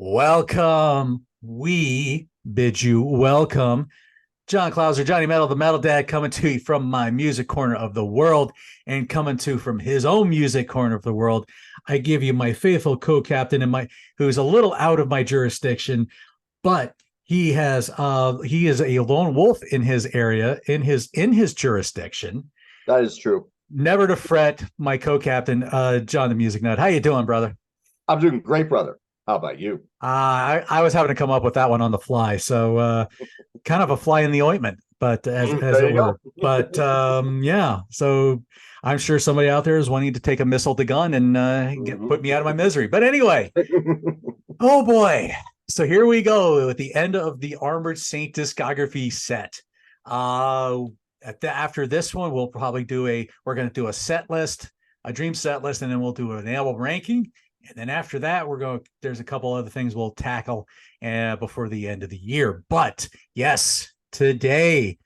Welcome. We bid you welcome. John Clauser, Johnny Metal, the Metal Dad, coming to you from my music corner of the world and coming to from his own music corner of the world. I give you my faithful co-captain and who's a little out of my jurisdiction, but he is a lone wolf in his area, in his jurisdiction. That is true. Never to fret, my co-captain, John the Music Nut. How you doing, brother? I'm doing great, brother. How about you? I was having to come up with that one on the fly, so kind of a fly in the ointment, but as There it you were. go. But yeah, so I'm sure somebody out there is wanting to take a missile to gun and put me out of my misery. But anyway, oh boy. So here we go at the end of the Armored Saint discography set. After this one, we're going to do a set list, a dream set list, and then we'll do an album ranking. And then after that, there's a couple other things we'll tackle before the end of the year. But yes, today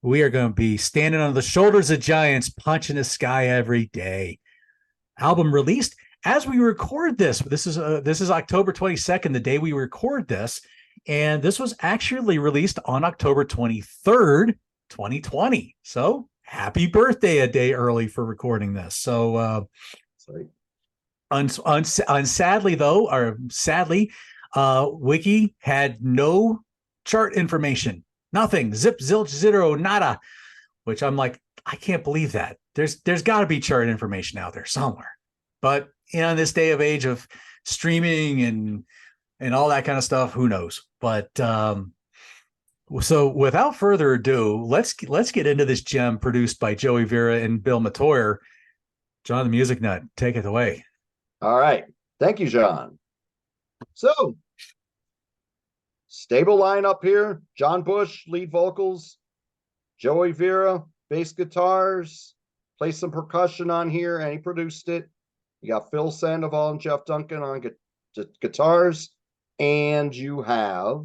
we are going to be standing on the shoulders of giants, punching the sky every day. Album released as we record this. This is October 22nd, the day we record this. And this was actually released on October 23rd, 2020. So happy birthday a day early for recording this. So, Sorry. Sadly, Wiki had no chart information, nothing, zip, zilch, zero, nada. Which I'm like, I can't believe that. There's got to be chart information out there somewhere. But in this day of age of streaming and all that kind of stuff, who knows? But so without further ado, let's get into this gem produced by Joey Vera and Bill Metoyer. John the Music Nut, take it away. All right. Thank you, John. So, stable lineup here. John Bush, lead vocals. Joey Vera, bass guitars. Play some percussion on here, and he produced it. You got Phil Sandoval and Jeff Duncan on guitars. And you have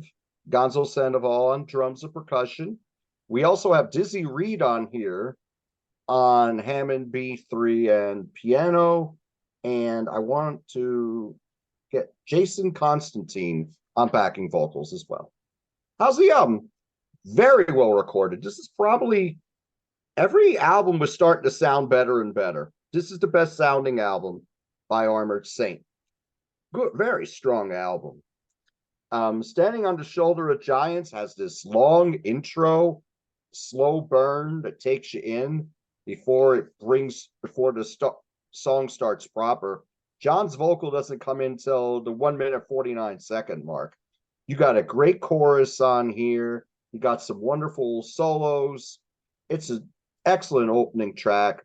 Gonzo Sandoval on drums and percussion. We also have Dizzy Reed on here on Hammond B3 and piano. And I want to get Jason Constantine on backing vocals as well. How's the album? Very well recorded. This is probably, every album was starting to sound better and better. This is the best sounding album by Armored Saint. Good, very strong album. Standing on the Shoulder of Giants has this long intro, slow burn that takes you in before the song starts proper. John's vocal doesn't come in till the 1 minute 49-second mark. You got a great chorus on here. You got some wonderful solos. It's an excellent opening track.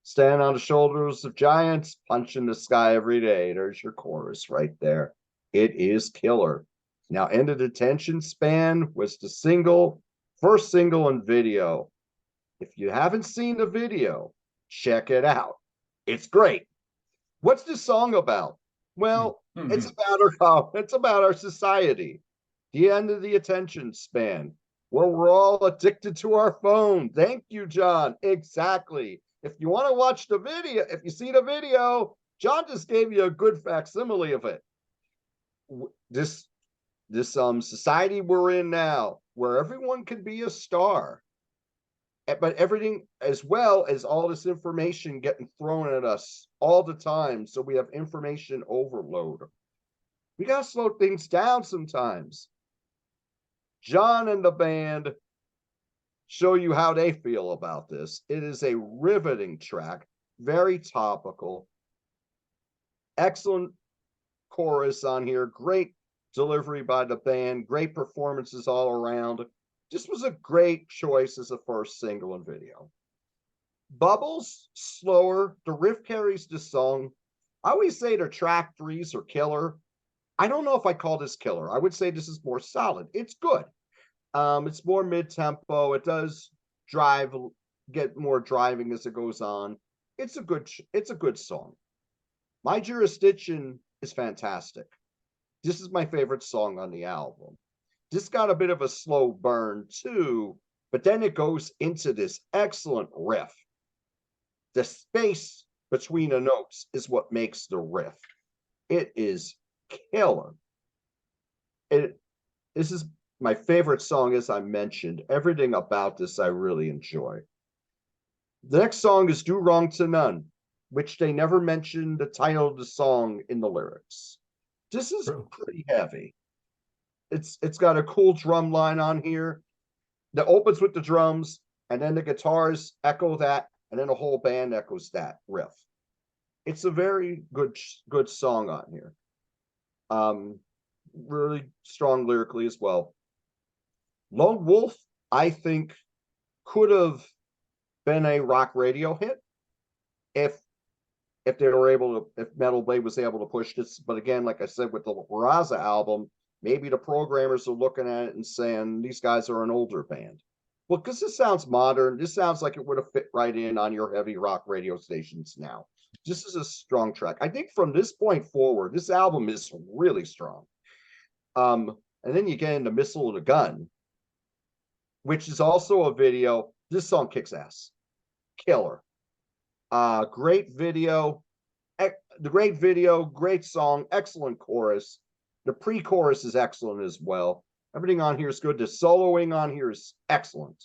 Stand on the Shoulders of Giants, punching the sky every day. There's your chorus right there. It is killer. Now, End of Detention Span was the first single and video. If you haven't seen the video, check it out. It's great. What's this song about? Well, it's about our society. The end of the attention span, where we're all addicted to our phone. Thank you, John. Exactly. If you want to watch the video, if you see the video, John just gave you a good facsimile of it. This society we're in now, where everyone can be a star, but everything, as well as all this information getting thrown at us all the time, so we have information overload. We got to slow things down sometimes. John and the band show you how they feel about this. It is a riveting track, very topical, excellent chorus on here, great delivery by the band, great performances all around. This was a great choice as a first single and video. Bubbles, slower. The riff carries the song. I always say the track threes are killer. I don't know if I call this killer. I would say this is more solid. It's good. It's more mid-tempo. It does get more driving as it goes on. It's a good song. My Jurisdiction is fantastic. This is my favorite song on the album. This got a bit of a slow burn too, but then it goes into this excellent riff. The space between the notes is what makes the riff. It is killer. This is my favorite song, as I mentioned. Everything about this I really enjoy. The next song is Do Wrong to None, which they never mentioned the title of the song in the lyrics. This is True. pretty heavy. It's got a cool drum line on here that opens with the drums, and then the guitars echo that, and then the whole band echoes that riff. It's a very good song on here. Really strong lyrically as well. Lone Wolf, I think, could have been a rock radio hit if they were able to, if Metal Blade was able to push this. But again, like I said, with the Raza album, maybe the programmers are looking at it and saying these guys are an older band. Well, because this sounds modern, this sounds like it would have fit right in on your heavy rock radio stations now. This is a strong track. I think from this point forward, this album is really strong. And then you get into Missile of the Gun, which is also a video. This song kicks ass. Killer. Great video. The great video, great song, excellent chorus. The pre-chorus is excellent as well. Everything on here is good. The soloing on here is excellent.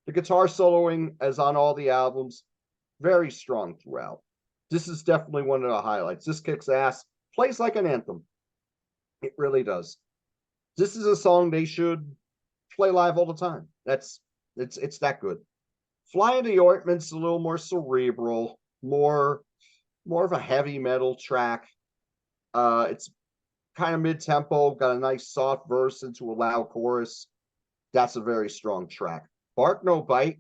The guitar soloing, as on all the albums, very strong throughout. This is definitely one of the highlights. This kicks ass. Plays like an anthem. It really does. This is a song they should play live all the time. It's that good. Fly in the Ointment's a little more cerebral, more of a heavy metal track. It's kind of mid-tempo, got a nice soft verse into a loud chorus. That's a very strong track. Bark No Bite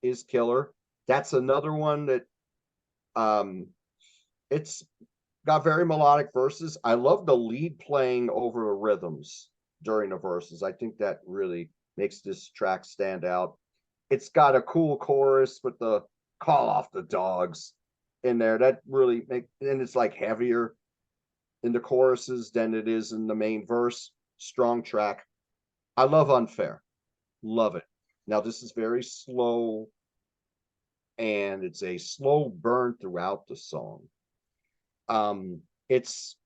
is killer. That's another one that it's got very melodic verses. I love the lead playing over the rhythms during the verses. I think that really makes this track stand out. It's got a cool chorus with the call off the dogs in there. That really and it's like heavier in the choruses than it is in the main verse. Strong track. I love Unfair. Love it. Now this is very slow, and it's a slow burn throughout the song. It's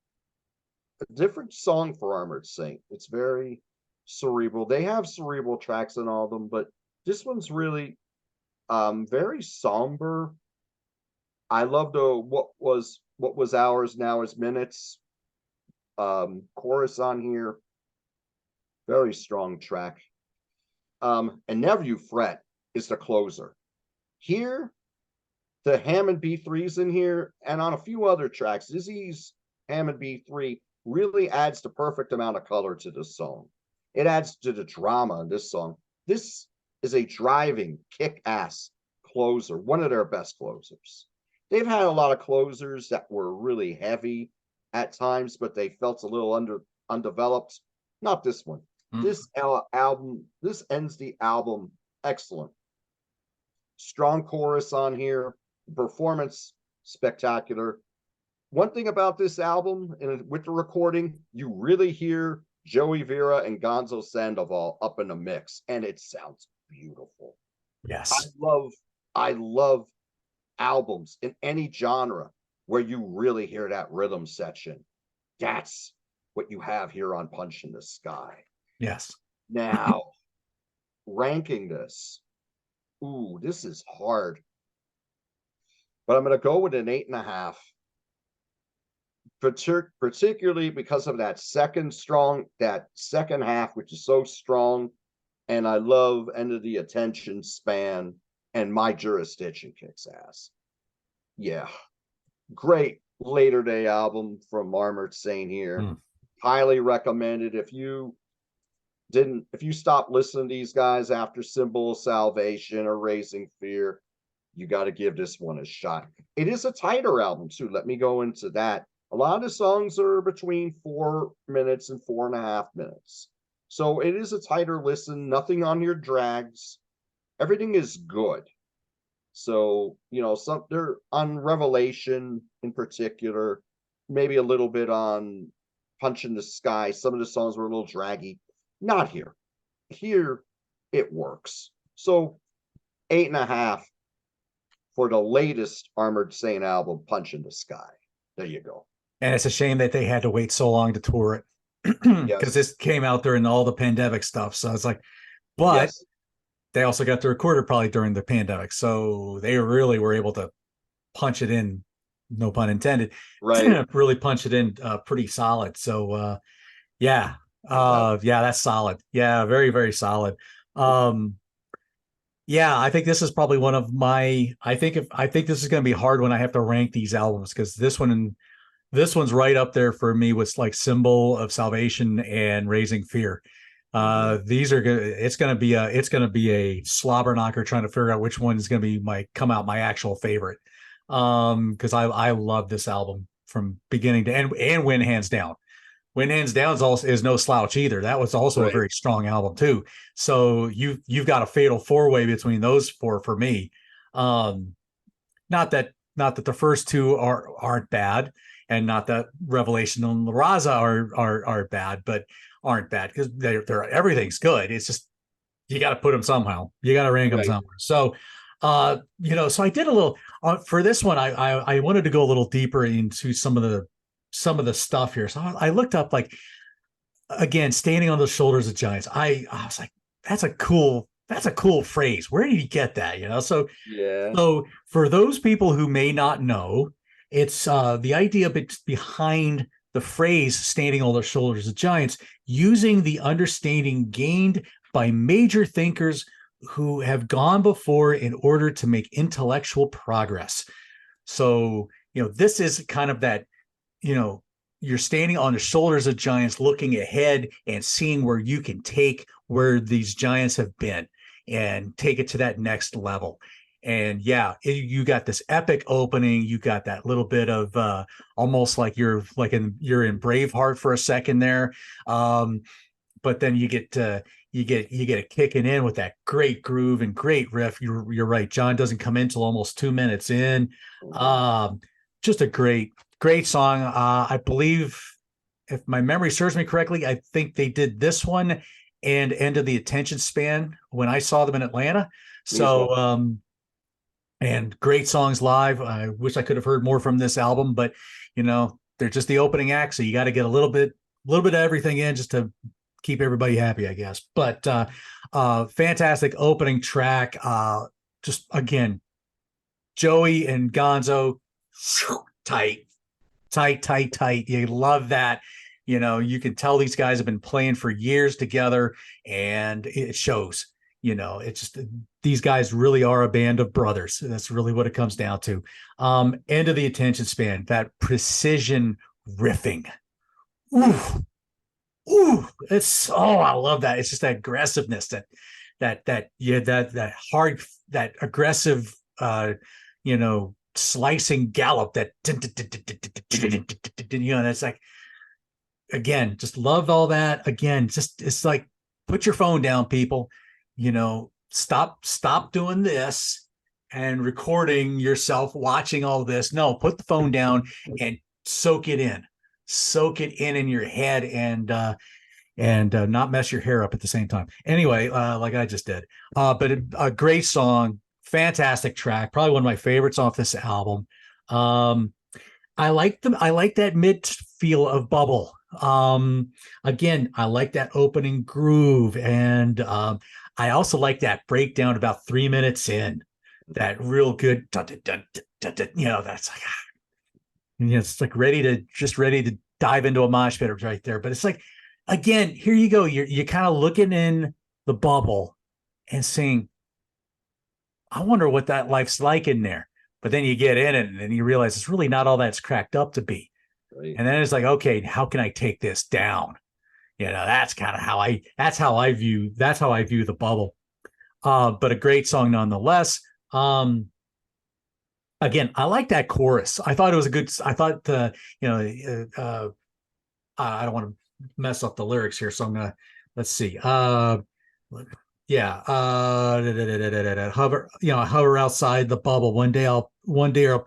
a different song for Armored Saint. It's very cerebral. They have cerebral tracks in all of them, but this one's really very somber. I love the what was hours now is minutes chorus on here. Very strong track. And Never You Fret is the closer. Here, the Hammond B3's in here, and on a few other tracks, Izzy's Hammond B3 really adds the perfect amount of color to this song. It adds to the drama in this song. This is a driving, kick-ass closer, one of their best closers. They've had a lot of closers that were really heavy at times, but they felt a little undeveloped. Not this one. This album, this ends the album excellent. Strong chorus on here, performance spectacular. One thing about this album, and with the recording, you really hear Joey Vera and Gonzo Sandoval up in the mix, and it sounds beautiful. Yes. I love albums in any genre where you really hear that rhythm section. That's what you have here on Punch in the Sky. Yes. Now, ranking this. Ooh, this is hard. But I'm going to go with an 8.5. Particularly because of that second half, which is so strong. And I love End of the Attention Span and My Jurisdiction kicks ass. Yeah. Great later day album from Armored Saint here. Highly recommended. If you stopped listening to these guys after Symbol of Salvation or Raising Fear, you got to give this one a shot. It is a tighter album too. Let me go into that. A lot of the songs are between 4 minutes and 4.5 minutes. So it is a tighter listen. Nothing on your drags. Everything is good. So, they're on Revelation in particular, maybe a little bit on Punch in the Sky. Some of the songs were a little draggy. Not here. Here, it works. So, 8.5 for the latest Armored Saint album, Punch in the Sky. There you go. And it's a shame that they had to wait so long to tour it. because Yes. this came out during all the pandemic stuff. So it's like, but Yes. they also got to record it probably during the pandemic. So they really were able to punch it in, no pun intended, Right. really punch it in pretty solid. So yeah. Yeah, that's solid. Yeah, very, very solid. Um, yeah, I think this is probably one of my I think this is gonna be hard when I have to rank these albums because this one's right up there for me with like Symbol of Salvation and Raising Fear. These are good. It's gonna be a slobber knocker trying to figure out which one is gonna be my actual favorite. Because I love this album from beginning to end and Win Hands Down. Win Hands Down is no slouch either. That was also a Right. very strong album too. So you've got a fatal four way between those four for me. Um, not that the first two aren't bad, and not that Revelation and La Raza are bad, but aren't bad because they're everything's good. It's just you got to put them somehow. You got to rank them Right. somewhere. So, so I did a little for this one. I wanted to go a little deeper into some of the stuff here. So I looked up like again, standing on the shoulders of giants. I was like, that's a cool phrase. Where did he get that? Yeah. So for those people who may not know, it's the idea behind the phrase standing on the shoulders of giants, using the understanding gained by major thinkers who have gone before in order to make intellectual progress. So, this is kind of that, you're standing on the shoulders of giants, looking ahead and seeing where you can take where these giants have been and take it to that next level. And yeah, you got this epic opening. You got that little bit of almost like you're in Braveheart for a second there, but then you get it kicking in with that great groove and great riff. You're right. John doesn't come in till almost 2 minutes in. Just a great song. I believe, if my memory serves me correctly, I think they did this one and End of the Attention Span when I saw them in Atlanta. So, and great songs live. I wish I could have heard more from this album, but they're just the opening act, so you got to get a little bit of everything in just to keep everybody happy, I guess. But fantastic opening track. Just again, Joey and Gonzo, tight. You love that. You can tell these guys have been playing for years together, and it shows. It's just these guys really are a band of brothers. That's really what it comes down to. End of the Attention Span, that precision riffing. Ooh, I love that. It's just that aggressiveness, that hard, that aggressive, slicing gallop, that that's like, again, just love all that. Again, just it's like, put your phone down, people. Stop doing this and recording yourself watching all this. No, put the phone down and soak it in your head, and not mess your hair up at the same time. Anyway, like I just did. But a great song, fantastic track, probably one of my favorites off this album. I like that mid feel of Bubble. Again, I like that opening groove, and I also like that breakdown about 3 minutes in. That real good, that's like, it's like ready to dive into a mosh pit right there. But it's like, again, here you go. You're kind of looking in the bubble and saying, I wonder what that life's like in there. But then you get in it and you realize it's really not all that's cracked up to be. Right. And then it's like, okay, how can I take this down? That's kind of how I view the bubble. But a great song nonetheless. Again, I like that chorus. I thought it was I don't want to mess up the lyrics here, so I'm gonna, let's see. Hover outside the bubble. One day I'll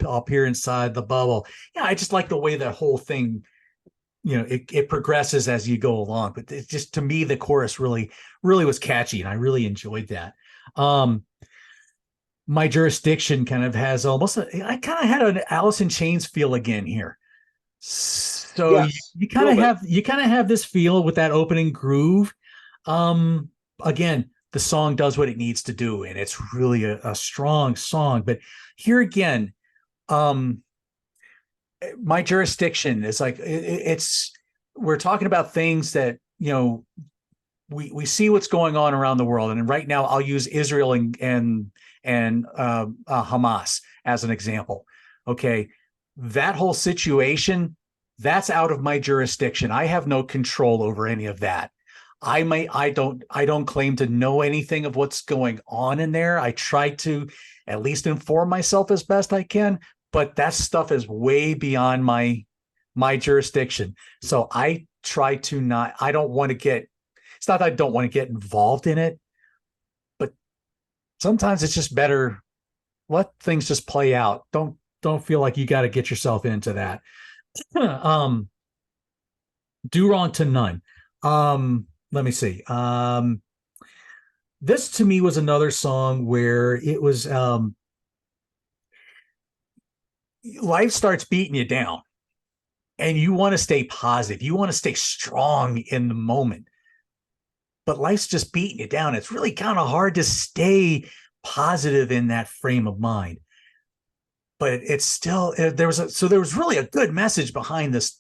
appear inside the bubble. Yeah, I just like the way that whole thing, it progresses as you go along. But it's just, to me, the chorus really was catchy, and I really enjoyed that. My Jurisdiction kind of has I kind of had an Alice in Chains feel again here. So Yes, you a kind little of bit. have this feel with that opening groove. Again, the song does what it needs to do, and it's really a strong song. But here again, um, my jurisdiction is like it's we're talking about things that we see what's going on around the world, and right now I'll use Israel and Hamas as an example. Okay, that whole situation, that's out of my jurisdiction. I have no control over any of that. I don't claim to know anything of what's going on in there. I try to at least inform myself as best I can, but that stuff is way beyond my jurisdiction. So I try to not. I don't want to get. It's not that I don't want to get involved in it, but sometimes it's just better let things just play out. Don't feel like you got to get yourself into that. um, do wrong to none. Let me see. This to me was another song where it was life starts beating you down and you want to stay positive. You want to stay strong in the moment, but life's just beating you down. It's really kind of hard to stay positive in that frame of mind. But it's still there was really a good message behind this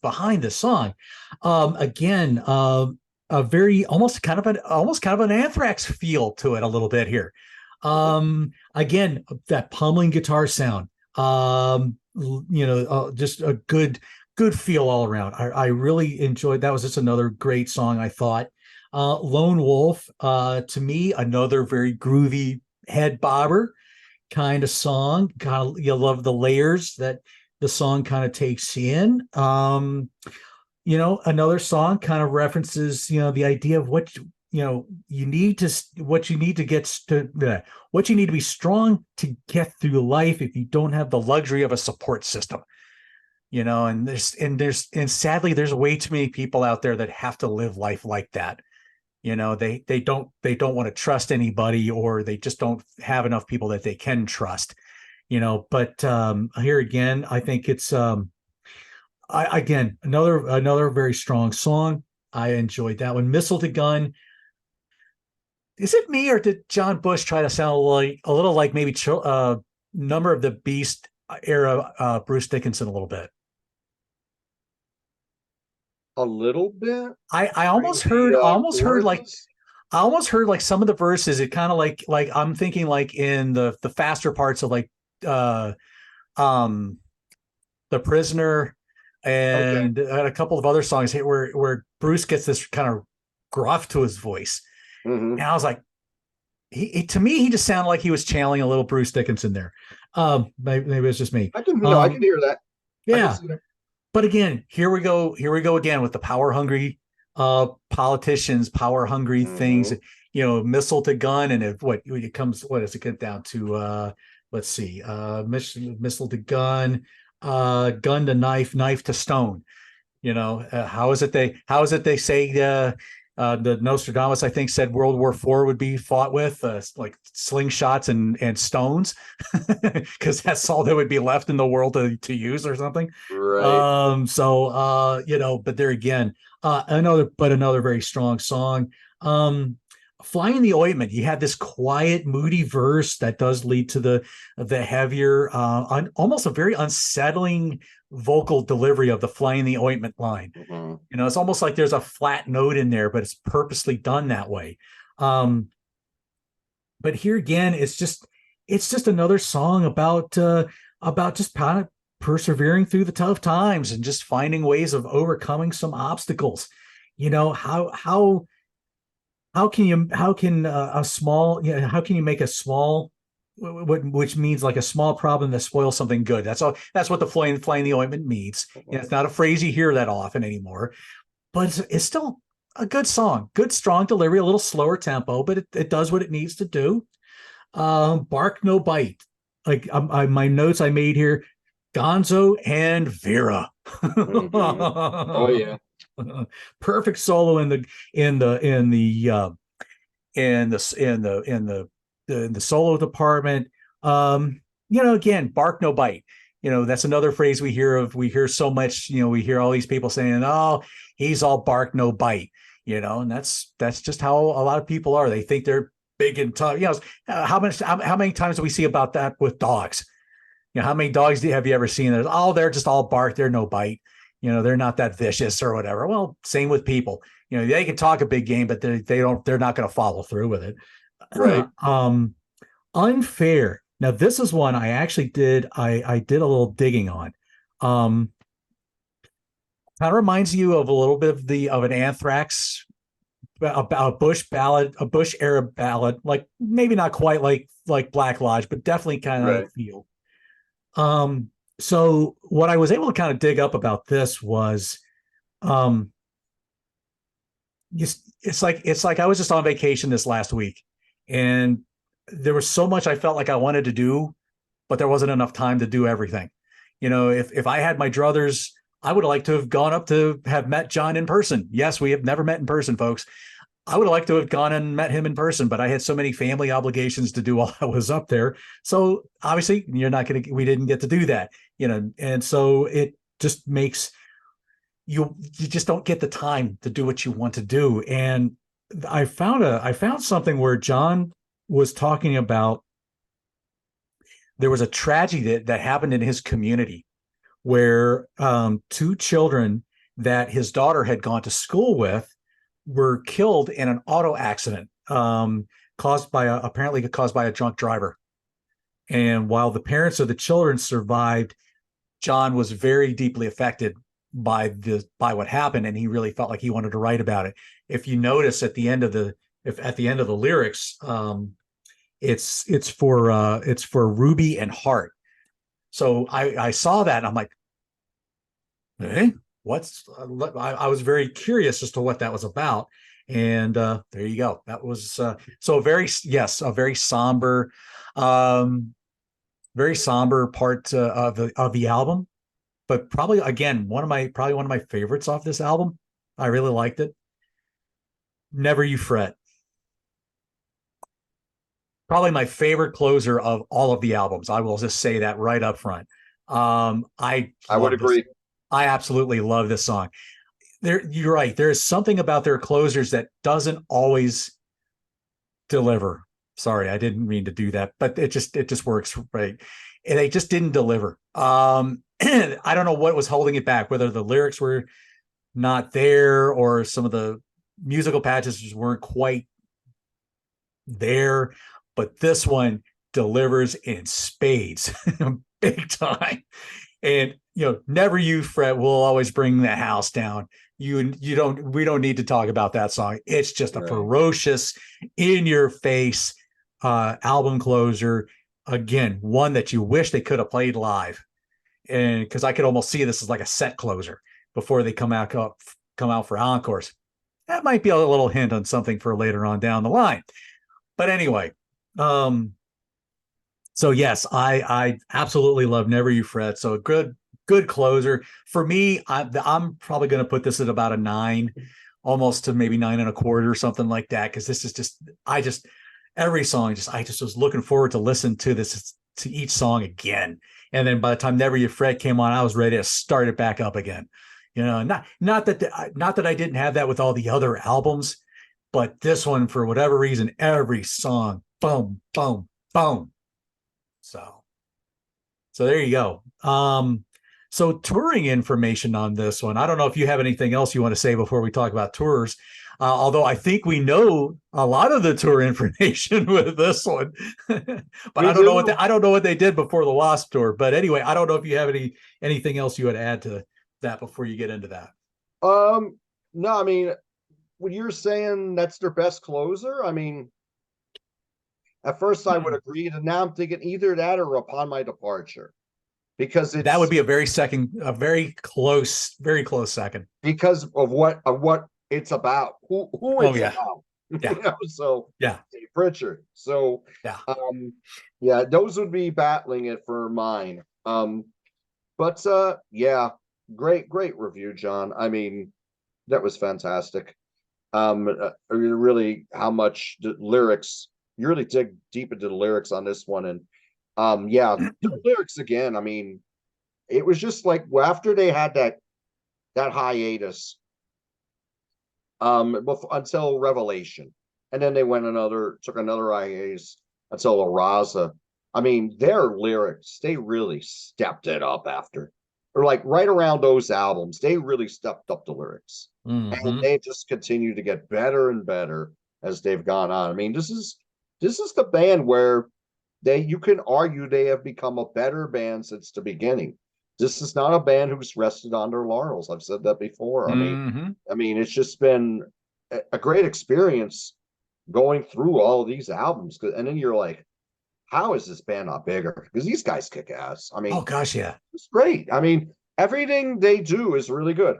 song. Again, a very almost kind of an Anthrax feel to it a little bit here. Again, that pummeling guitar sound. Just a good feel all around. I really enjoyed that. Was just another great song, I thought. Lone Wolf, to me, another very groovy head bobber kind of song. Kind of, you love the layers that the song kind of takes in. Another song kind of references, the idea of what you need to what you need to be strong to get through life if you don't have the luxury of a support system. And sadly there's way too many people out there that have to live life like that. They don't want to trust anybody, or they just don't have enough people that they can trust. But here again, I think it's again another very strong song. I enjoyed that one. Missile to Gun. Is it me, or did John Bush try to sound like a little like maybe Number of the Beast era Bruce Dickinson a little bit? A little bit. I During almost the heard choruses. I almost heard like some of the verses. It kind of like I'm thinking like in the faster parts of like uh um The Prisoner Okay. and a couple of other songs where Bruce gets this kind of gruff to his voice. Hmm. And I was like, to me, he just sounded like he was channeling a little Bruce Dickinson there. Maybe it's just me. I can hear that. I can Yeah. see that. But again, here we go again with the power hungry politicians, power hungry things. Hmm. Missile to gun, and it comes, what does it get down to? Let's see, missile to gun, gun to knife, knife to stone. How is it they say the Nostradamus, I think, said World War IV would be fought with like slingshots and stones, because that's all that would be left in the world to use or something. Right. But there again, another very strong song. Flying the Ointment, you have this quiet, moody verse that does lead to the heavier, almost a very unsettling vocal delivery of the Flying the Ointment line. Hmm. It's almost like there's a flat note in there, but it's purposely done that way. Um, but here again, it's just another song about just kind of persevering through the tough times and just finding ways of overcoming some obstacles. How can a small how can you make a small, which means like a small problem that spoils something good. That's what the flying the ointment means. It's not a phrase you hear that often anymore, but it's still a good song. Good strong delivery, a little slower tempo, but it does what it needs to do. Bark No Bite. Like my notes I made here: Gonzo and Vera. Hmm. Oh yeah. Perfect solo in the in the in the solo department. Again, Bark No Bite. That's another phrase we hear of. We hear so much, we hear all these people saying, "Oh, he's all bark, no bite," and that's just how a lot of people are. They think they're big and tough. How many times do we see about that with dogs? How many dogs have you ever seen? They're just all bark, they're no bite. They're not that vicious or whatever. Well, same with people. They can talk a big game, but they're not going to follow through with it. Right. Unfair. Now, this is one I actually did. I did a little digging on. Kind of reminds you of a little bit of an Anthrax, a Bush ballad, a Bush era ballad, like maybe not quite like Black Lodge, but definitely kind of Right. feel. So what I was able to kind of dig up about this was, it's like I was just on vacation this last week, and there was so much I felt like I wanted to do, but there wasn't enough time to do everything. If I had my druthers, I would have liked to have gone up to have met John in person. Yes, we have never met in person, folks. I would have liked to have gone and met him in person, but I had so many family obligations to do while I was up there. So obviously we didn't get to do that, and so it just makes you just don't get the time to do what you want to do. And I found something where John was talking about, there was a tragedy that happened in his community where two children that his daughter had gone to school with were killed in an auto accident, apparently caused by a drunk driver. And while the parents of the children survived, John was very deeply affected by what happened, and he really felt like he wanted to write about it. If you notice at the end of the lyrics, it's for Ruby and Hart. So I saw that and I'm like, hey, I was very curious as to what that was about. And there you go. That was a very somber, very somber part of the album, but probably again one of my favorites off this album. I really liked it. Never You Fret. Probably my favorite closer of all of the albums. I will just say that right up front. I would agree. I absolutely love this song. You're right. There is something about their closers that doesn't always deliver. Sorry, I didn't mean to do that, but it just works right. And they just didn't deliver. I don't know what was holding it back, whether the lyrics were not there or some of the musical passages weren't quite there, but this one delivers in spades, big time. And Never You Fret will always bring the house down. We don't need to talk about that song. It's just a ferocious, in your face album closer. Again, one that you wish they could have played live. And because I could almost see this as like a set closer before they come out for encores. That might be a little hint on something for later on down the line. But anyway, so yes, I absolutely love Never You Fret. So a good closer for me. I'm probably going to put this at about a 9, almost to maybe 9.25 or something like that. Because this is every song. I just was looking forward to listen to this, to each song again. And then by the time Never You Fret came on, I was ready to start it back up again. Not that I didn't have that with all the other albums, but this one, for whatever reason, every song, boom, boom, boom. So there you go. So touring information on this one. I don't know if you have anything else you want to say before we talk about tours. Although I think we know a lot of the tour information with this one, but I don't know what they did before the Wasp tour. But anyway, I don't know if you have anything else you would add to that before you get into that. No, I mean, when you're saying that's their best closer, I mean, at first I would agree, and now I'm thinking either that or Upon My Departure, because that would be a very close second, because of what it's about, who it's about. Yeah. So yeah, Dave Pritchard. So yeah, those would be battling it for mine. But great review, John. I mean, that was fantastic. Really, how much the lyrics, you really dig deep into the lyrics on this one. And the lyrics again, I mean, it was just like, well, after they had that hiatus, until Revelation, and then they took another hiatus until Araza. I mean, their lyrics, they really stepped it up after, or like right around those albums, they really stepped up the lyrics, and Hmm. they just continue to get better and better as they've gone on. I mean, this is the band where you can argue they have become a better band since the beginning. This is not a band who's rested on their laurels. I've said that before. Hmm. I mean, it's just been a great experience going through all of these albums. And then you're like, how is this band not bigger? Because these guys kick ass. I Oh mean, gosh, yeah. it's great. I mean, everything they do is really good.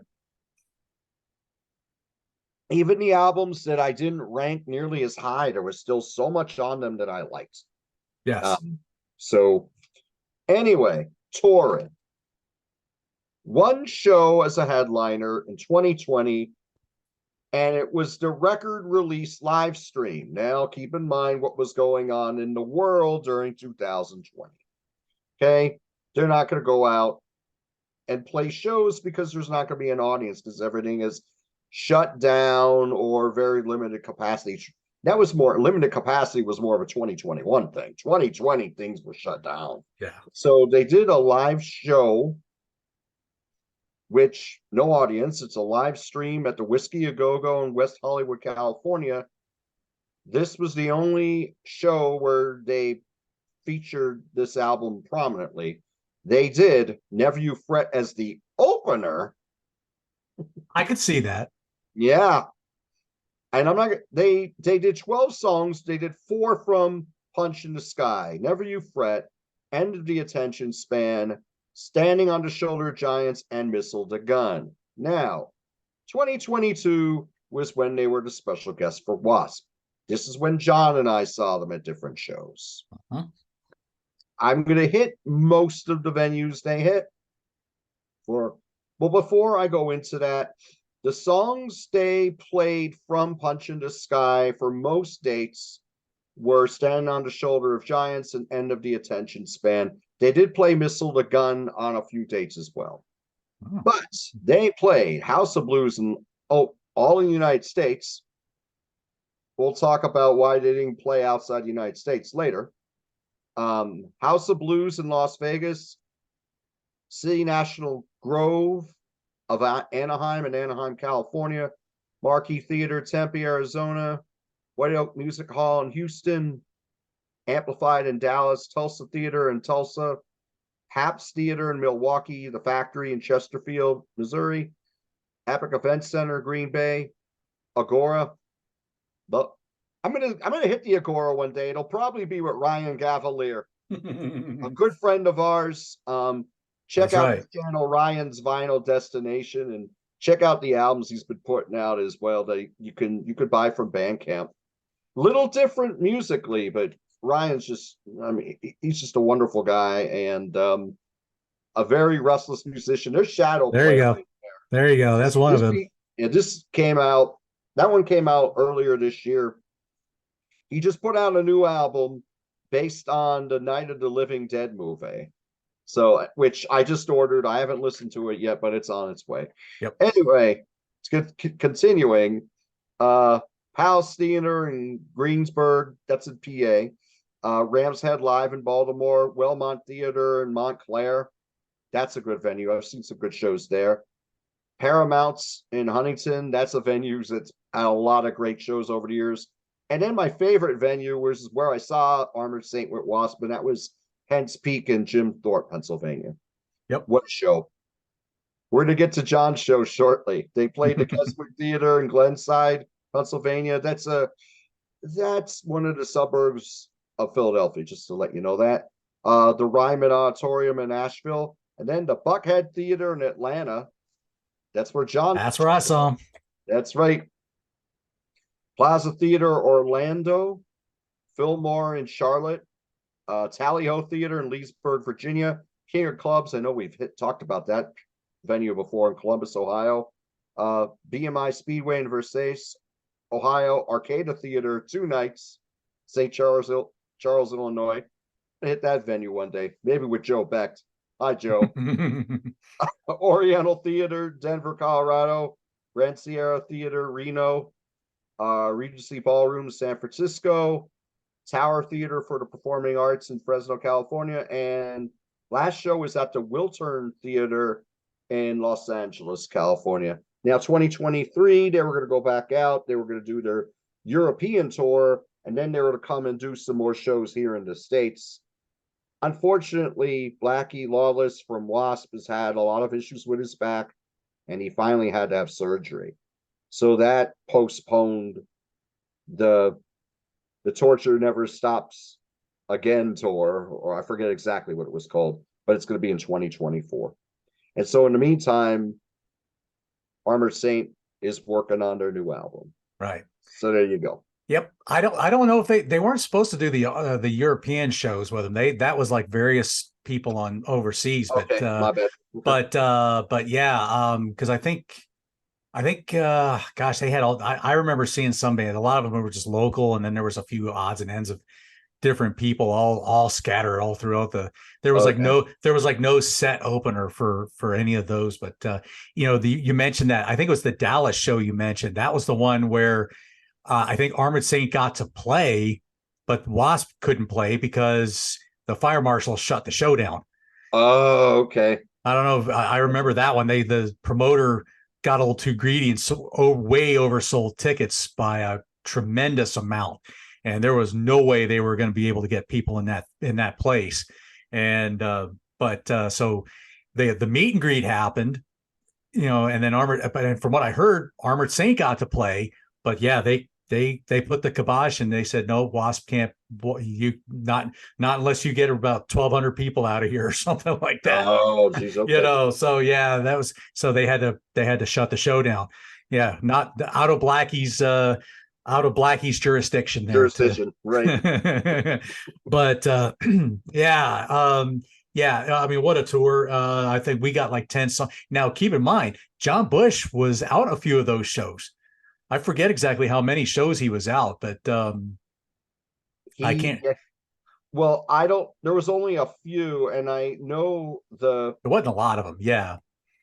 Even the albums that I didn't rank nearly as high, there was still so much on them that I liked. Yes. So anyway, touring. One show as a headliner in 2020, and it was the record release live stream. Now, keep in mind what was going on in the world during 2020. Okay, they're not going to go out and play shows because there's not going to be an audience because everything is shut down or very limited capacity. That was more limited capacity, was more of a 2021 thing. 2020 things were shut down. Yeah. So they did a live show, which no audience. It's a live stream at the Whiskey A Go Go in West Hollywood, California. This was the only show where they featured this album prominently. They did Never You Fret as the opener. I could see that. Yeah. And I'm not they did 12 songs. They did 4 from Punch in the Sky, Never You Fret, End of the Attention Span, Standing on the Shoulder of Giants, and Missile the Gun. Now, 2022 was when they were the special guest for Wasp. This is when John and I saw them at different shows. Uh-huh. I'm going to hit most of the venues they hit. Well, before I go into that, the songs they played from Punch in the Sky for most dates were Standing on the Shoulder of Giants and End of the Attention Span. They did play Missile the Gun on a few dates as well. Oh. But they played House of Blues and all in the United States. We'll talk about why they didn't play outside the United States later. House of Blues in Las Vegas, City National Grove of Anaheim in Anaheim, California, Marquee Theater, Tempe, Arizona, White Oak Music Hall in Houston, Amplified in Dallas, Tulsa Theater in Tulsa, Haps Theater in Milwaukee, The Factory in Chesterfield, Missouri, Epic Event Center, Green Bay, Agora. But I'm gonna hit the Agora one day. It'll probably be with Ryan Gavalier, a good friend of ours. Check That's out right. his channel, Ryan's Vinyl Destination, and check out the albums he's been putting out as well that you could buy from Bandcamp. Little different musically, but Ryan's just, I mean, he's just a wonderful guy and a very restless musician. There's Shadow There you Player. go. There you go. That's one of them. Yeah, this came out. That one came out earlier this year. He just put out a new album based on the Night of the Living Dead movie. So, which I just ordered. I haven't listened to it yet, but it's on its way. Yep. Anyway, it's good. Continuing. Palace Theater in Greensburg, that's in PA. Rams Head Live in Baltimore. Wellmont Theater in Montclair. That's a good venue. I've seen some good shows there. Paramount's in Huntington. That's a venue that's had a lot of great shows over the years. And then my favorite venue was where I saw Armored Saint with Wasp, and that was Hens Peak in Jim Thorpe, Pennsylvania. Yep. What a show. We're going to get to John's show shortly. They played the Keswick Theater in Glenside, Pennsylvania. That's one of the suburbs of Philadelphia, just to let you know that. The Ryman Auditorium in Asheville, and then the Buckhead Theater in Atlanta. That's where John. That's where I saw him. That's right. Plaza Theater Orlando, Fillmore in Charlotte, Tally Ho Theater in Leesburg, Virginia, King of Clubs. I know we've talked about that venue before in Columbus, Ohio. BMI Speedway in Versailles, Ohio. Arcada Theater 2 nights, St. Charles, Illinois. I hit that venue one day, maybe with Joe Becht. Hi, Joe. Oriental Theater, Denver, Colorado. Grand Sierra Theater, Reno. Regency Ballroom, San Francisco. Tower Theater for the Performing Arts in Fresno, California. And last show was at the Wiltern Theater in Los Angeles, California. Now, 2023, they were going to go back out. They were going to do their European tour, and then they were to come and do some more shows here in the States. Unfortunately, Blackie Lawless from Wasp has had a lot of issues with his back, and he finally had to have surgery. So that postponed the Torture Never Stops Again tour, or I forget exactly what it was called, but it's going to be in 2024. And so in the meantime, Armored Saint is working on their new album. Right. So there you go. Yep. I don't know if they weren't supposed to do the European shows with them. That was like various people on overseas, but okay, my bad. but yeah, because I think gosh, they had all I remember seeing some bands, a lot of them were just local, and then there was a few odds and ends of different people all scattered all throughout there was like no set opener for any of those. But you mentioned that, I think it was the Dallas show you mentioned, that was the one where I think Armored Saint got to play, but Wasp couldn't play because the fire marshal shut the show down. Oh, okay. I don't know if I remember that one. The promoter got a little too greedy and way oversold tickets by a tremendous amount, and there was no way they were going to be able to get people in that place. And so the meet and greet happened, and then and from what I heard, Armored Saint got to play, but yeah, they put the kibosh and they said, no, Wasp can't, you not unless you get about 1,200 people out of here or something like that. Oh, geez, okay. So yeah, they had to shut the show down. Yeah, not out of Blackie's jurisdiction there. Right. But yeah. Yeah, I mean, what a tour. I think we got like 10 songs. Now, keep in mind, John Bush was out a few of those shows. I forget exactly how many shows he was out, but I can't. Well, there was only a few, and I know there wasn't a lot of them. Yeah.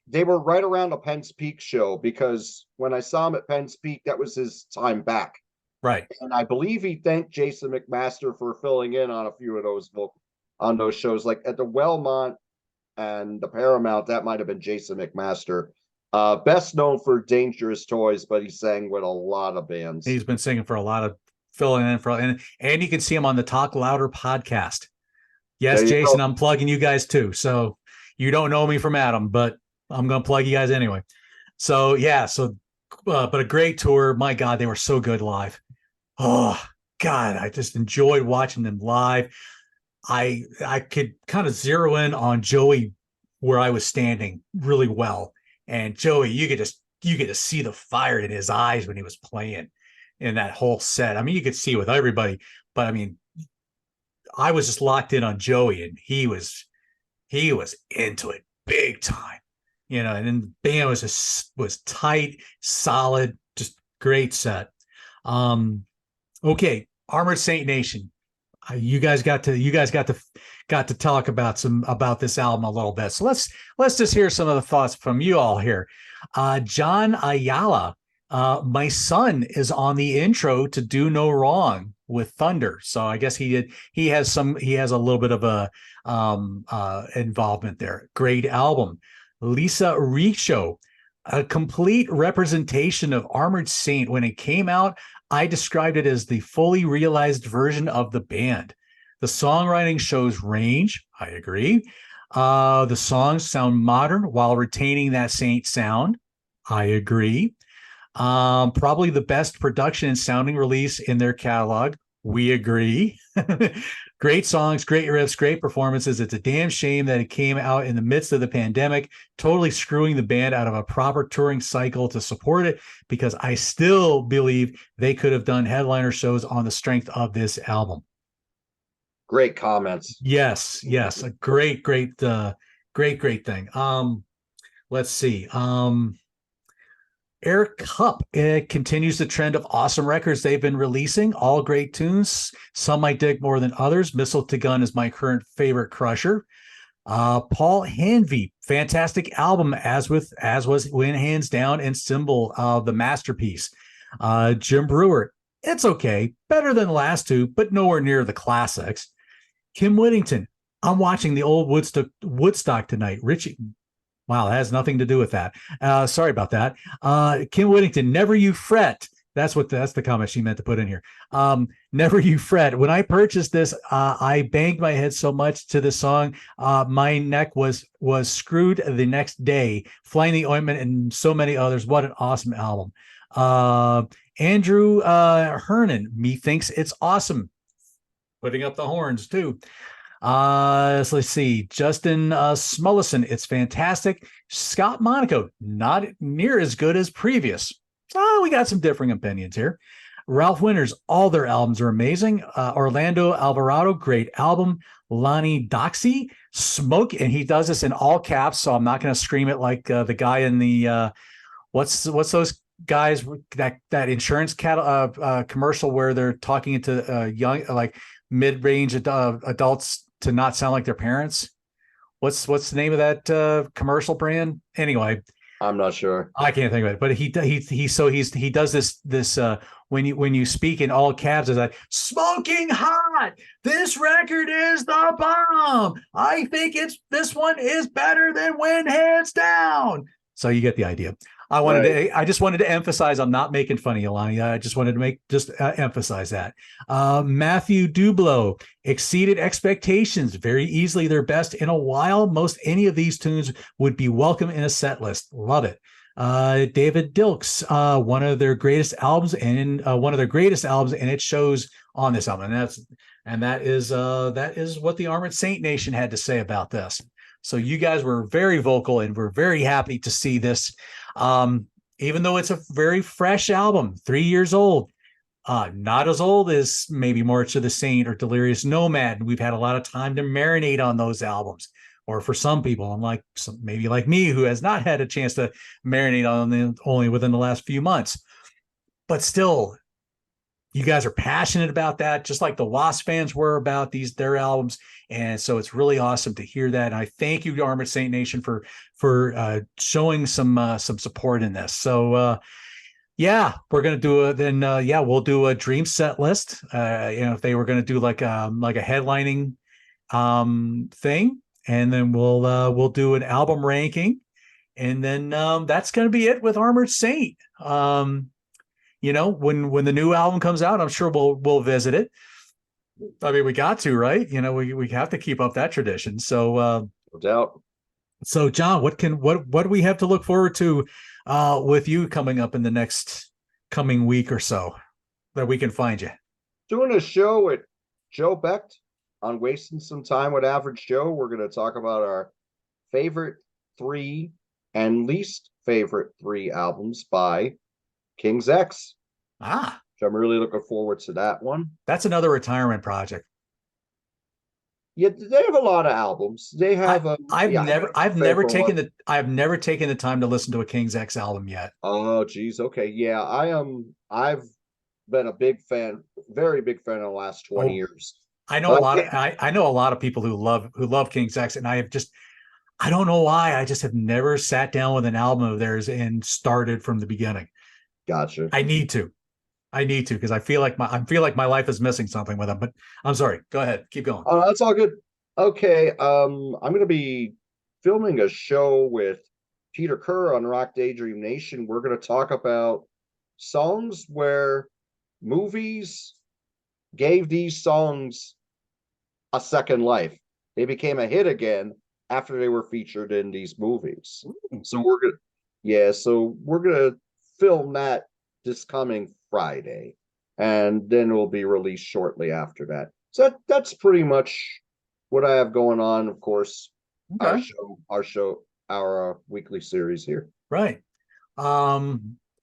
They were right around the Penn's Peak show, because when I saw him at Penn's Peak, that was his time back. Right. And I believe he thanked Jason McMaster for filling in on a few of those shows, like at the Wellmont and the Paramount. That might have been Jason McMaster. Best known for Dangerous Toys, but he sang with a lot of bands. He's been singing for a lot of, filling in for, and you can see him on the Talk Louder podcast. Yes, Jason, I'm plugging you guys too. So you don't know me from Adam, but I'm going to plug you guys anyway. So yeah, but a great tour. My God, they were so good live. Oh God, I just enjoyed watching them live. I could kind of zero in on Joey where I was standing really well. And Joey, you get to see the fire in his eyes when he was playing in that whole set. I mean, you could see with everybody, but I mean, I was just locked in on Joey, and he was into it big time, and then the band was tight, solid, just great set. Okay, Armored Saint Nation. You guys got to talk about this album a little bit. So let's just hear some of the thoughts from you all here. John Ayala, my son is on the intro to Do No Wrong with Thunder. So I guess he has a little bit of a involvement there. Great album. Lisa Richo, a complete representation of Armored Saint. When it came out, I described it as the fully realized version of the band. The songwriting shows range. I agree. The songs sound modern while retaining that Saint sound. I agree. Probably the best production and sounding release in their catalog. We agree. Great songs, great riffs, great performances. It's a damn shame that it came out in the midst of the pandemic, totally screwing the band out of a proper touring cycle to support it, because I still believe they could have done headliner shows on the strength of this album. Great comments. Yes. A great thing. Let's see. Eric Hupp continues the trend of awesome records they've been releasing. All great tunes. Some might dig more than others. Missile to Gun is my current favorite Crusher. Paul Hanvey, fantastic album, as was Win Hands Down and Symbol of the Masterpiece. Jim Brewer, it's okay, better than the last two, but nowhere near the classics. Kim Whittington, I'm watching the old Woodstock tonight. Richie, wow, that has nothing to do with that. Sorry about that. Kim Whittington, Never You Fret. That's the comment she meant to put in here. Never You Fret. When I purchased this, I banged my head so much to the song, my neck was screwed the next day. Flying the Ointment and so many others. What an awesome album. Andrew Hernan, methinks it's awesome. Putting up the horns too. So let's see. Justin Smullison, it's fantastic. Scott Monaco, not near as good as previous. So we got some differing opinions here. Ralph Winters, all their albums are amazing. Orlando Alvarado, great album. Lonnie Doxey, Smoke, and he does this in all caps, so I'm not going to scream it like the guy in the what's those guys, that insurance commercial where they're talking into young, like mid-range adults to not sound like their parents. What's the name of that commercial brand? Anyway, I'm not sure. I can't think of it, but he does this when you speak in all caps, is like smoking hot. This record is the bomb. I think this one is better than Win Hands Down. So you get the idea. I just wanted to emphasize I'm not making fun of you, Lonnie. I just wanted to emphasize that. Matthew Dublow, exceeded expectations very easily, their best in a while. Most any of these tunes would be welcome in a set list. Love it. David Dilks, one of their greatest albums, and it shows on this album. And that is what the Armored Saint Nation had to say about this. So you guys were very vocal, and we're very happy to see this. Even though it's a very fresh album, 3 years old, not as old as maybe March of the Saint or Delirious Nomad. We've had a lot of time to marinate on those albums. Or for some people, unlike maybe like me, who has not had a chance to marinate on them only within the last few months. But still, you guys are passionate about that, just like the Wasp fans were about their albums. And so it's really awesome to hear that. And I thank you, Armored Saint Nation, for showing some support in this. So yeah, we're gonna do we'll do a dream set list. If they were gonna do like a headlining thing, and then we'll do an album ranking, and then that's gonna be it with Armored Saint. When the new album comes out, I'm sure we'll visit it. I mean, we got to, right? We have to keep up that tradition. So no doubt. So John, what do we have to look forward to with you coming up in the next coming week or so that we can find you? Doing a show with Joe Becht on Wasting Some Time with Average Joe. We're going to talk about our favorite 3 and least favorite 3 albums by King's X. So I'm really looking forward to that one. That's another retirement project. Yeah, they have a lot of albums. They have I've never taken the time to listen to a King's X album yet. Oh geez, okay. Yeah, I've been a big fan, very big fan in the last 20 years. I know I know a lot of people who love King's X, and I don't know why. I just have never sat down with an album of theirs and started from the beginning. Gotcha. I need to because I feel like my life is missing something with them. But I'm sorry. Go ahead. Keep going. Oh, that's all good. Okay. I'm going to be filming a show with Peter Kerr on Rock Daydream Nation. We're going to talk about songs where movies gave these songs a second life. They became a hit again after they were featured in these movies. So we're gonna film that this coming Friday, and then it will be released shortly after that. So that's pretty much what I have going on. Of course, okay. our weekly series here. Right. Well,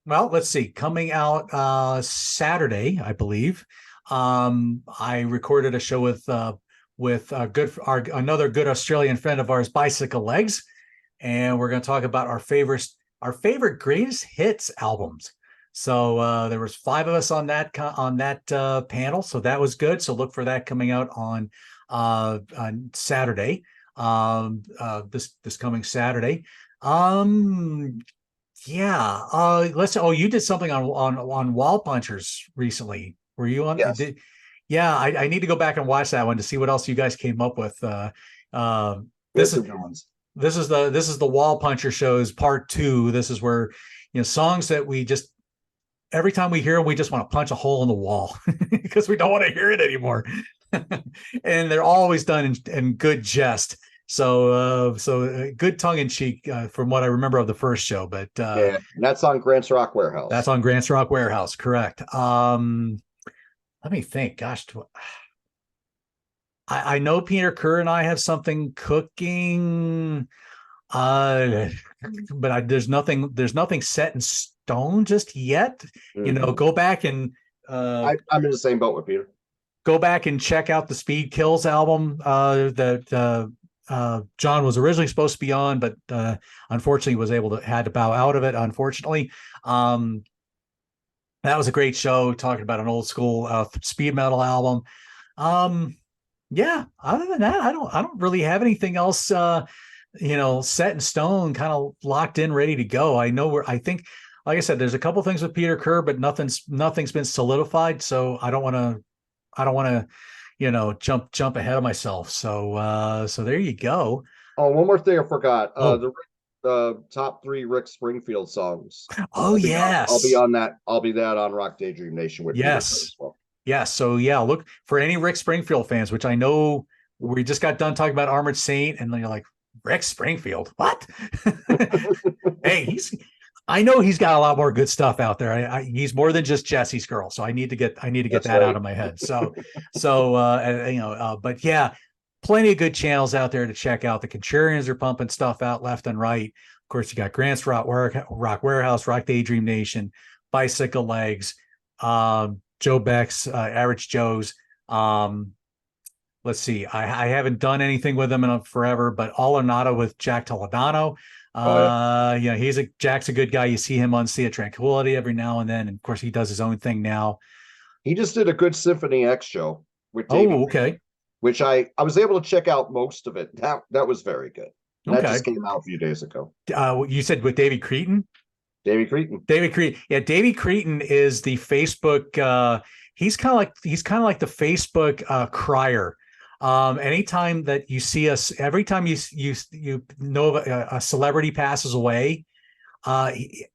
let's see. Coming out Saturday, I believe. I recorded a show with another good Australian friend of ours, Bicycle Legs, and we're going to talk about our favorite greatest hits albums. So there was 5 of us on that panel, so that was good. So look for that coming out on Saturday. this coming Saturday. Yeah. You did something on Wall Punchers recently. Were you on? Yes. Yeah, I need to go back and watch that one to see what else you guys came up with. Uh, We had this is some good ones. this is the Wall Puncher shows part 2. This is where, songs that we just, every time we hear them, we just want to punch a hole in the wall because we don't want to hear it anymore. And they're always done in good jest. So good tongue in cheek from what I remember of the first show. But Yeah, and that's on Grant's Rock Warehouse. that's on Grant's Rock Warehouse, correct? Let me think. Gosh, I know Peter Kerr and I have something cooking. But there's nothing set in stone just yet. Mhm. Go back and I'm in the same boat with Peter. go back and check out the Speed Kills album that John was originally supposed to be on, but unfortunately had to bow out of it. Unfortunately, that was a great show talking about an old school speed metal album. Yeah. Other than that, I don't really have anything else. Set in stone, kind of locked in, ready to go. I think, like I said, there's a couple things with Peter Kerr, but nothing's been solidified. So I don't want to, jump ahead of myself. So there you go. Oh, one more thing I forgot. Oh. The top 3 Rick Springfield songs. Oh, yes. I'll be on that. I'll be that on Rock Daydream Nation with Peter Kerr as well. Yes. So yeah, look for any Rick Springfield fans, which I know we just got done talking about Armored Saint, and then you're like, Rick Springfield, what? Hey, I know he's got a lot more good stuff out there. He's more than just Jesse's Girl, so I need to get That's that right. out of my head. But yeah, plenty of good channels out there to check out. The Contrarians are pumping stuff out left and right. Of course, you got Grant's Rock Warehouse, Rock Daydream Nation, Bicycle Legs, Joe Beck's, Average Joe's. Let's see. I haven't done anything with him in forever, but All or Nada with Jack Toledano. Jack's a good guy. You see him on Sea of Tranquility every now and then. And of course, he does his own thing now. He just did a good Symphony X show with Davey, okay. Which I was able to check out most of it. That was very good. And that just came out a few days ago. You said with Davey Creighton? Davey Creighton. Yeah, Davey Creighton is the Facebook. He's kind of like the Facebook crier. Anytime that you see us, every time you know a celebrity passes away,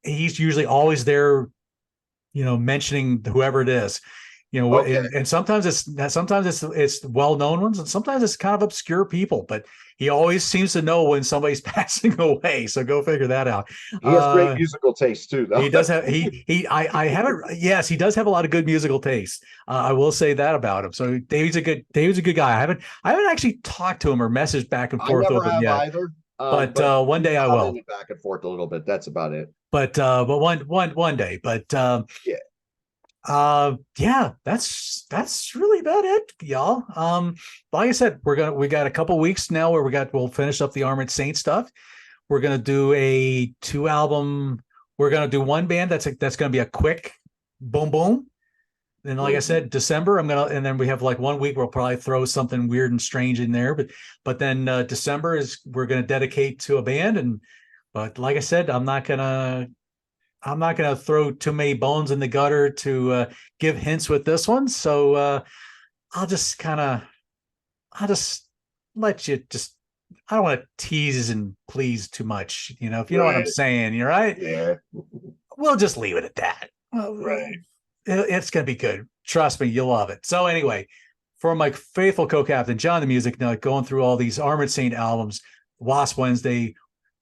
he's usually always there, mentioning whoever it is, Okay. and sometimes it's well-known ones, and sometimes it's kind of obscure people, but he always seems to know when somebody's passing away. So go figure that out. He has great musical taste too, though. He does have I haven't. Yes, he does have a lot of good musical taste. I will say that about him. So David's a good guy. I haven't actually talked to him or messaged back and forth with him yet. Either. But one day I will. Back and forth a little bit. That's about it. But one day. But yeah, that's really about it, y'all. Like I said, we got a couple weeks now where we'll finish up the Armored Saint stuff. We're gonna do a 2-album. We're gonna do one band that's gonna be a quick boom boom. And like I said, December and then we have like 1 week where we'll probably throw something weird and strange in there. But then December we're gonna dedicate to a band. But like I said, I'm not gonna throw too many bones in the gutter to give hints with this one. So I'll just let you I don't want to tease and please too much, if you know what I'm saying. You're right. Yeah. We'll just leave it at that. Right. It's going to be good. Trust me, you'll love it. So anyway, for my faithful co-captain, John the Music, now going through all these Armored Saint albums, Wasp Wednesday,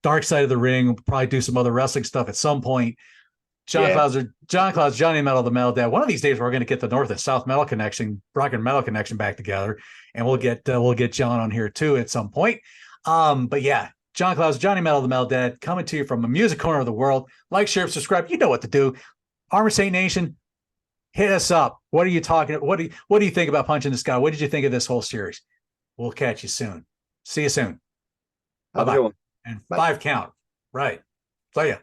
Dark Side of the Ring, we'll probably do some other wrestling stuff at some point. John Clouds, Johnny Metal, the Metal Dad. One of these days, we're going to get the North and South Metal Connection, Rock and Metal Connection back together, and we'll get John on here too at some point. But yeah, John Clouds, Johnny Metal, the Metal Dad, coming to you from a music corner of the world. Like, share, subscribe. You know what to do. Armored Saint Nation, hit us up. What are you talking? What do you think about Punching the Sky? What did you think of this whole series? We'll catch you soon. See you soon. Bye-bye. And 5 count. Right. See ya.